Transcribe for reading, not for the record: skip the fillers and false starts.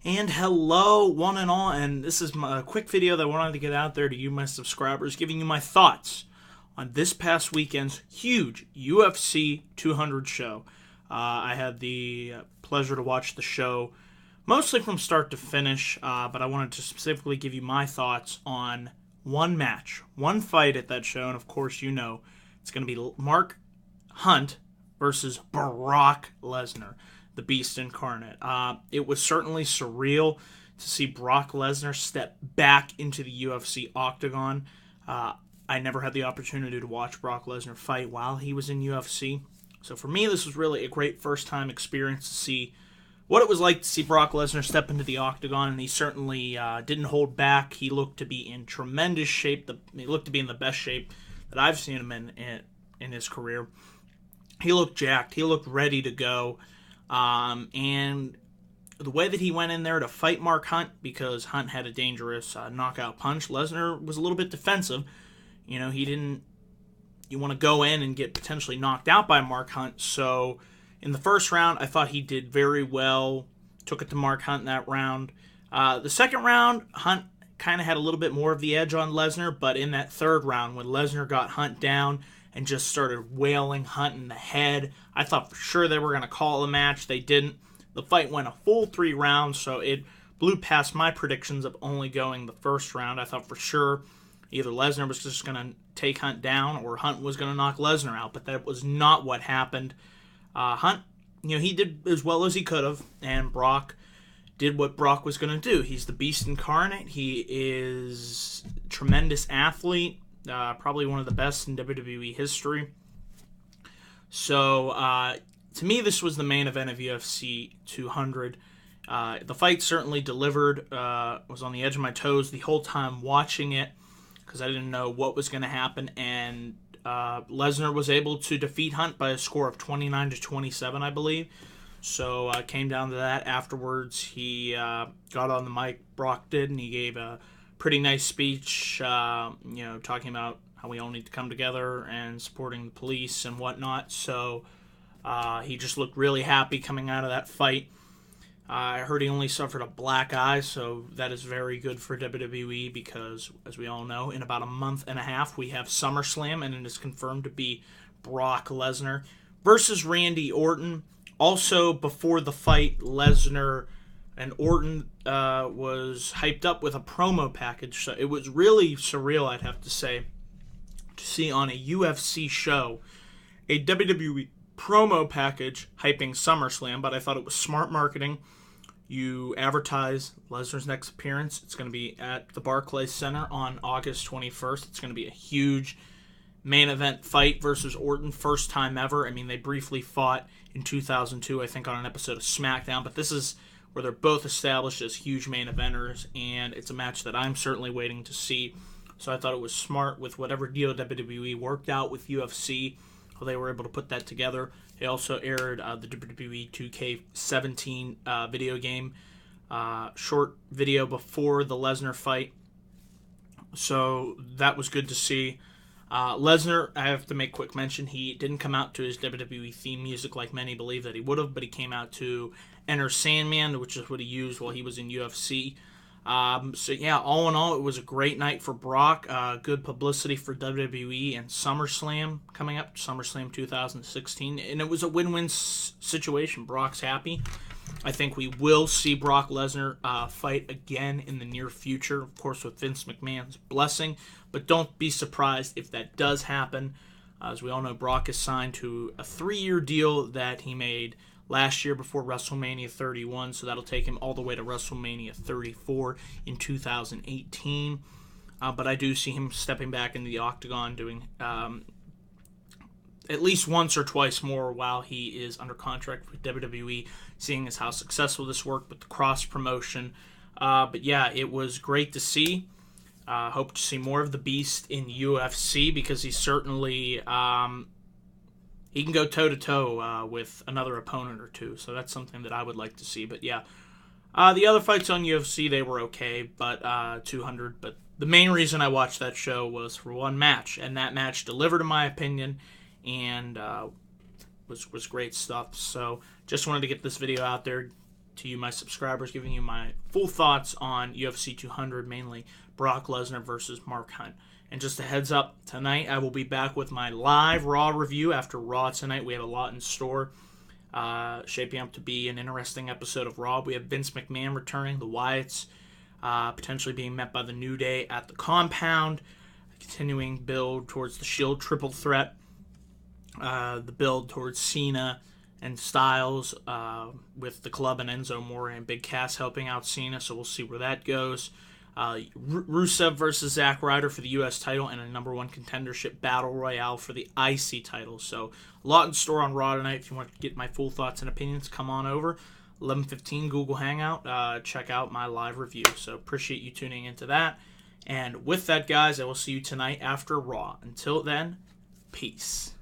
And hello, one and all, and this is a quick video that I wanted to get out there to you, my subscribers, giving you my thoughts on this past weekend's huge UFC 200 show. I had the pleasure to watch the show mostly from start to finish, but I wanted to specifically give you my thoughts on one match, one fight at that show, and of course, you know, it's going to be Mark Hunt versus Brock Lesnar, the Beast incarnate. It was certainly surreal to see Brock Lesnar step back into the UFC octagon. I never had the opportunity to watch Brock Lesnar fight while he was in UFC. So for me, this was really a great first time experience to see what it was like to see Brock Lesnar step into the octagon, and he certainly didn't hold back. He looked to be in tremendous shape. He looked to be in the best shape that I've seen him in his career. He looked jacked. He looked ready to go. And the way that he went in there to fight Mark Hunt, because Hunt had a dangerous knockout punch, Lesnar was a little bit defensive. You know, he didn't. You want to go in and get potentially knocked out by Mark Hunt. So in the first round, I thought he did very well. Took it to Mark Hunt in that round. The second round, Hunt kind of had a little bit more of the edge on Lesnar, but in that third round, when Lesnar got Hunt down and just started wailing Hunt in the head, I thought for sure they were going to call a match. They didn't. The fight went a full 3 rounds, so it blew past my predictions of only going the first round. I thought for sure either Lesnar was just going to take Hunt down or Hunt was going to knock Lesnar out, but that was not what happened. Hunt, you know, he did as well as he could have, and Brock did what Brock was going to do. He's the Beast incarnate. He is a tremendous athlete, probably one of the best in WWE history. So, to me, this was the main event of UFC 200. The fight certainly delivered. Was on the edge of my toes the whole time watching it because I didn't know what was going to happen, and Lesnar was able to defeat Hunt by a score of 29-27, I believe. So it came down to that. Afterwards, he got on the mic, Brock did, and he gave a pretty nice speech, talking about how we all need to come together and supporting the police and whatnot. So he just looked really happy coming out of that fight. I heard he only suffered a black eye, so that is very good for WWE because, as we all know, in about a month and a half, we have SummerSlam, and it is confirmed to be Brock Lesnar versus Randy Orton. Also, before the fight, Lesnar and Orton was hyped up with a promo package, so it was really surreal, I'd have to say, to see on a UFC show a WWE promo package hyping SummerSlam, but I thought it was smart marketing. You advertise Lesnar's next appearance. It's going to be at the Barclays Center on August 21st. It's going to be a huge main event fight versus Orton, first time ever. I mean, they briefly fought in 2002, I think, on an episode of SmackDown, but this is where they're both established as huge main eventers, and it's a match that I'm certainly waiting to see. So I thought it was smart with whatever deal WWE worked out with UFC, how they were able to put that together. They also aired the WWE 2K17 video game, short video before the Lesnar fight. So that was good to see. Lesnar, I have to make quick mention, he didn't come out to his WWE theme music like many believe that he would have, but he came out to Enter Sandman, which is what he used while he was in UFC. So yeah, all in all, it was a great night for Brock. Good publicity for WWE and SummerSlam coming up, SummerSlam 2016, and it was a win-win situation. Brock's happy. I think we will see Brock Lesnar fight again in the near future, of course, with Vince McMahon's blessing. But don't be surprised if that does happen. As we all know, Brock is signed to a 3-year deal that he made last year before WrestleMania 31, so that'll take him all the way to WrestleMania 34 in 2018. But I do see him stepping back into the octagon, doing at least once or twice more while he is under contract with WWE, seeing as how successful this worked with the cross promotion. But yeah, it was great to see. Hope to see more of the Beast in UFC because he's certainly he can go toe-to-toe with another opponent or two, so that's something that I would like to see. But yeah, the other fights on UFC, they were okay, but 200. But the main reason I watched that show was for one match, and that match delivered, in my opinion, and was great stuff. So just wanted to get this video out there, to you, my subscribers, giving you my full thoughts on UFC 200, mainly Brock Lesnar versus Mark Hunt. And just a heads up, tonight I will be back with my live Raw review after Raw tonight. We have a lot in store, shaping up to be an interesting episode of Raw. We have Vince McMahon returning, the Wyatts potentially being met by the New Day at the compound, continuing build towards the Shield triple threat, the build towards Cena and Styles with the Club and Enzo Amore and Big Cass helping out Cena, so we'll see where that goes. Rusev versus Zack Ryder for the U.S. title and a number one contendership battle royale for the IC title. So a lot in store on Raw tonight. If you want to get my full thoughts and opinions, come on over. 11:15 Google Hangout. Check out my live review. So appreciate you tuning into that. And with that, guys, I will see you tonight after Raw. Until then, peace.